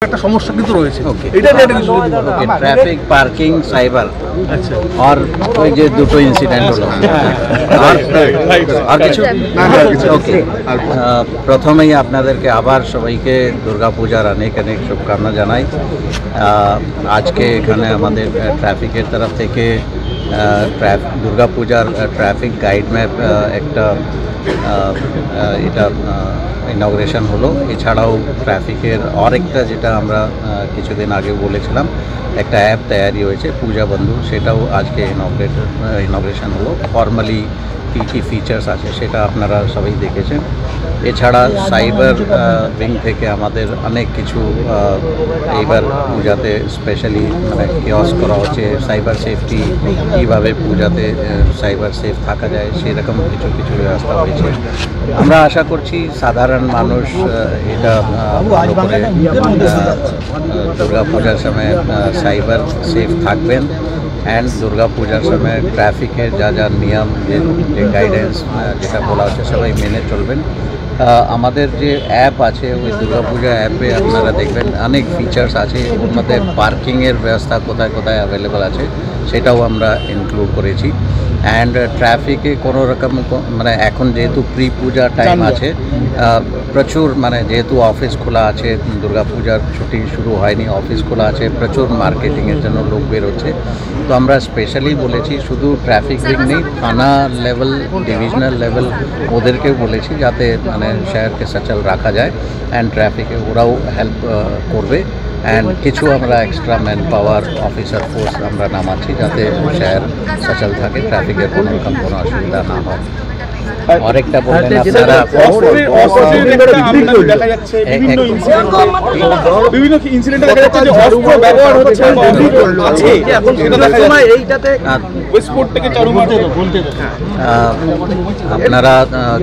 একটা সমস্যা কিন্তু রয়েছে। এটা ট্রাফিক পার্কিং সাইবার আর ওই যে দুটো ইনসিডেন্ট হলো আর কিছু ওকে। প্রথমেই আপনাদেরকে আবার সবাইকে দুর্গাপূজার অনেক অনেক শুভকামনা জানাই। আজকে এখানে আমাদের ট্রাফিকের তরফ থেকে দুর্গাপূজার ট্রাফিক গাইড ম্যাপ একটা এটা ইনগ্রেশন হলো। এছাড়াও ট্রাফিকের আরেকটা যেটা আমরা কিছুদিন আগে বলেছিলাম একটা অ্যাপ তৈরি হয়েছে পূজা বন্ধু, সেটাও আজকে ইনগ্রেশন হলো। ফর্মালি কী কী ফিচার্স আছে সেটা আপনারা সবাই দেখেছেন। এছাড়া সাইবার উইং থেকে আমাদের অনেক কিছু এইবার পূজাতে স্পেশালি মানে কিওস করা হচ্ছে। সাইবার সেফটি কীভাবে পূজাতে সাইবার সেফ থাকা যায় সেরকম কিছু কিছু ব্যবস্থা হয়েছে। আমরা আশা করছি সাধারণ মানুষ এটা ভালো করে দুর্গাপূজার সময় সাইবার সেফ থাকবেন অ্যান্ড দুর্গাপূজার সময় ট্রাফিকের যা যা নিয়ম যে গাইডেন্স যেটা বলা হচ্ছে সবাই মেনে চলবেন। আমাদের যে অ্যাপ আছে ওই দুর্গাপূজা অ্যাপে আপনারা দেখবেন অনেক ফিচার্স আছে। ওর মধ্যে পার্কিংয়ের ব্যবস্থা কোথায় কোথায় অ্যাভেলেবল আছে সেটাও আমরা ইনক্লুড করেছি। অ্যান্ড ট্রাফিকে কোনো রকম মানে এখন যেহেতু প্রি পূজা টাইম আছে প্রচুর মানে যেহেতু অফিস খোলা আছে, দুর্গাপূজার ছুটি শুরু হয়নি, অফিস খোলা আছে, প্রচুর মার্কেটিংয়ের জন্য লোক বেরোচ্ছে। তো আমরা স্পেশালি বলেছি শুধু ট্রাফিক উইং নেই, থানা লেভেল ডিভিশনাল লেভেল ওদেরকেও বলেছি যাতে মানে শহরকে সচল রাখা যায় অ্যান্ড ট্রাফিকে ওরাও হেল্প করবে। অ্যান্ড কিছু আমরা extra man power officer force আমরা নামাচ্ছি যাতে শহর সচল থাকে, ট্রাফিকের কোনো রকম কোনো অসুবিধা না হয়। আরেকটা বললেন আপনারা দেখা যাচ্ছে বিভিন্ন ইনসিডেন্টে দেখা যাচ্ছে যে অস্ত্র ব্যবহার হচ্ছে আছে এখন সেটা দেখা যায় এইটাতে ওয়েস্টপোর্ট থেকে চারুমার বলতে আপনারা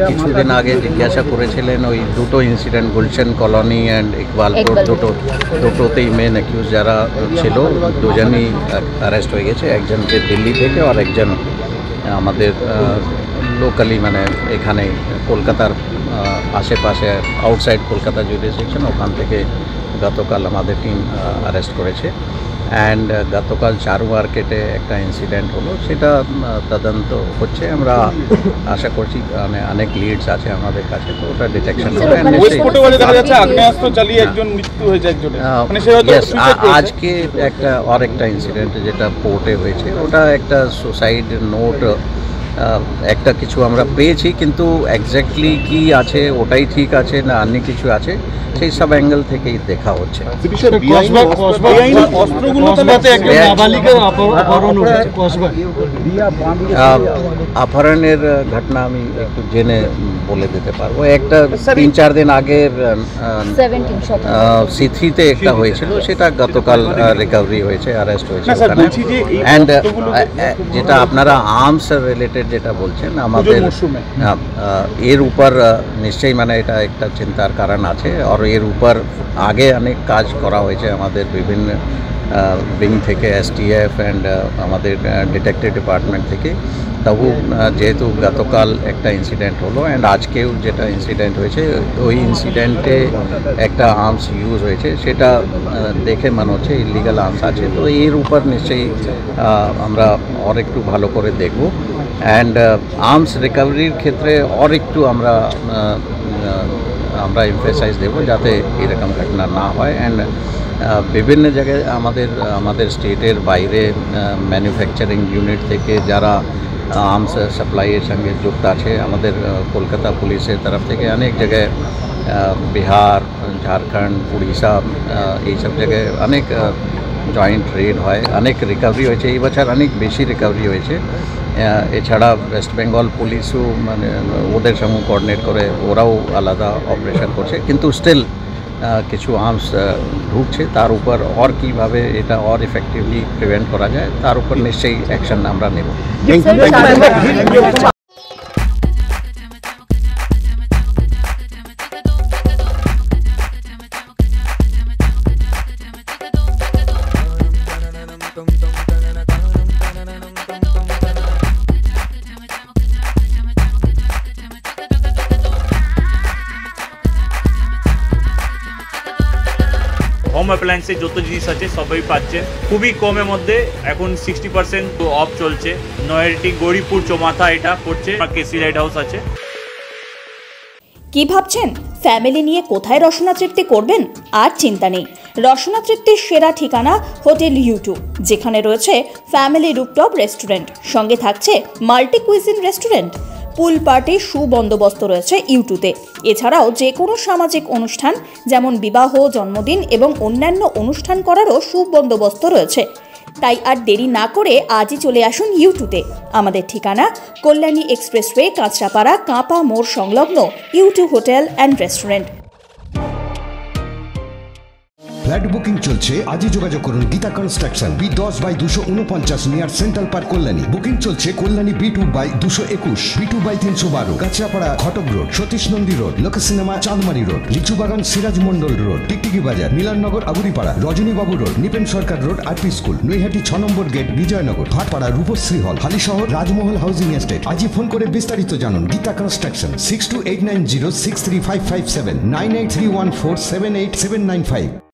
কিছুদিন আগে জিজ্ঞাসা করেছিলেন ওই দুটো incident Gulshan colony and Ekbalpur দুটোতেই মেন অ্যাকিউজ যারা ছিল দুজনই অ্যারেস্ট হয়ে গেছে, একজনকে দিল্লি থেকে আর একজন আমাদের লোকালি মানে এখানে কলকাতার আশেপাশে আউটসাইড কলকাতা জুডিশিয়াল ওখান থেকে গতকাল আমাদের টিম অ্যারেস্ট করেছে। অ্যান্ড গতকাল চারু মার্কেটে একটা ইনসিডেন্ট হলো, সেটা তদন্ত হচ্ছে। আমরা আশা করছি মানে অনেক লিডস আছে আমাদের কাছে, তো ওটা ডিটেকশন হবে। আজকে একটা আরেকটা ইনসিডেন্ট যেটা পোর্টে হয়েছে ওটা একটা সুসাইড নোট একটা কিছু আমরা পেয়েছি, কিন্তু এক্স্যাক্টলি কি আছে ওটাই ঠিক আছে না অন্য কিছু আছে সেই সব অ্যাঙ্গেল থেকেই দেখা হচ্ছে। অপহরণের ঘটনা আমি একটু জেনে বলে দিতে পারবো। একটা 3-4 দিন আগের সিথিতে একটা হয়েছিল, সেটা গতকাল রিকভারি হয়েছে, অ্যারেস্ট হয়েছে। অ্যান্ড যেটা আপনারা আর্মস রিলেটেড যেটা বলছেন আমাদের এর উপর নিশ্চয়ই মানে এটা একটা চিন্তার কারণ আছে। আর এর উপর আগে অনেক কাজ করা হয়েছে আমাদের বিভিন্ন উইং থেকে, এসটিএফ অ্যান্ড আমাদের ডিটেকটিভ ডিপার্টমেন্ট থেকে। তবু যেহেতু গতকাল একটা ইনসিডেন্ট হলো অ্যান্ড আজকেও যেটা ইনসিডেন্ট হয়েছে ওই ইনসিডেন্টে একটা আর্মস ইউজ হয়েছে, সেটা দেখে মনে হচ্ছে ইলিগাল আর্মস আছে। তো এর উপর নিশ্চয়ই আমরা আর একটু ভালো করে দেখব। অ্যান্ড আর্মস রিকভারির ক্ষেত্রে আর একটু আমরা এমফেসাইজ দেব যাতে এরকম ঘটনা না হয়। অ্যান্ড বিভিন্ন জায়গায় আমাদের স্টেটের বাইরে ম্যানুফ্যাকচারিং ইউনিট থেকে যারা আর্মস সাপ্লাইয়ের সঙ্গে যুক্ত আছে, আমাদের কলকাতা পুলিশের তরফ থেকে অনেক জায়গায় বিহার, ঝাড়খণ্ড, উড়িষ্যা এইসব জায়গায় অনেক জয়েন্ট রেড হয়, অনেক রিকভারি হয়েছে। এই বছর অনেক বেশি রিকভারি হয়েছে। এছাড়া ওয়েস্ট বেঙ্গল পুলিশও মানে ওদের সঙ্গে কোঅর্ডিনেট করে ওরাও আলাদা অপারেশন করছে, কিন্তু স্টিল কিছু আর্মস ঢুকছে। তার উপর আর কীভাবে এটা আর এফেক্টিভলি প্রিভেন্ট করা যায় তার উপর নিশ্চয়ই অ্যাকশন আমরা নেব। Home অ্যাপ্লায়েন্সের যত জিনিস আছে সবই পাচ্ছেন খুবই কমের মধ্যে। এখন 60% অফ চলছে। নয়ারটি গৌরীপুর চৌমাথা এটা পড়ছে, কেসি লাইট হাউস আছে। কি ভাবছেন ফ্যামিলি নিয়ে কোথায় রসনা তৃপ্তি করবেন? আর চিন্তা নেই, রসনা তৃপ্তির সেরা ঠিকানা হোটেল ইউ2, যেখানে রয়েছে ফ্যামিলি রুফটপ রেস্টুরেন্ট, সঙ্গে থাকছে মাল্টি কুইজিন রেস্টুরেন্ট। পুল পার্টির সুবন্দোবস্ত রয়েছে ইউ2তে। এছাড়াও যে কোনো সামাজিক অনুষ্ঠান যেমন বিবাহ, জন্মদিন এবং অন্যান্য অনুষ্ঠান করারও সুবন্দোবস্ত রয়েছে। তাই আর দেরি না করে আজই চলে আসুন ইউ2তে। আমাদের ঠিকানা কল্যাণী এক্সপ্রেসওয়ে, কাঁচরাপাড়া, কাঁপা মোড় সংলগ্ন ইউ2 hotel and restaurant. Flat booking চলছে, আজই যোগাযোগ করুন Geeta construction, B10/249 near central park, Kalyani. Booking চলছে Kalyani B2/221, B2/312, Kanchrapara Ghatak road, Satish Nandi road, Lok cinema Chandmari road, Lichubagan Siraj Mondal road, Tiktiki Bazar, Milannagar Aguripara, Rajanibabu road, Nipen Sarkar road, RP school, Naihati 6 number gate, Bijoynagar, Bhatpara, Rupashree hall, Halisahar, Rajmahal housing estate. আজই ফোন করে বিস্তারিত জানুন। গীতা কনস্ট্রাকশন 6289063557, 9831478795।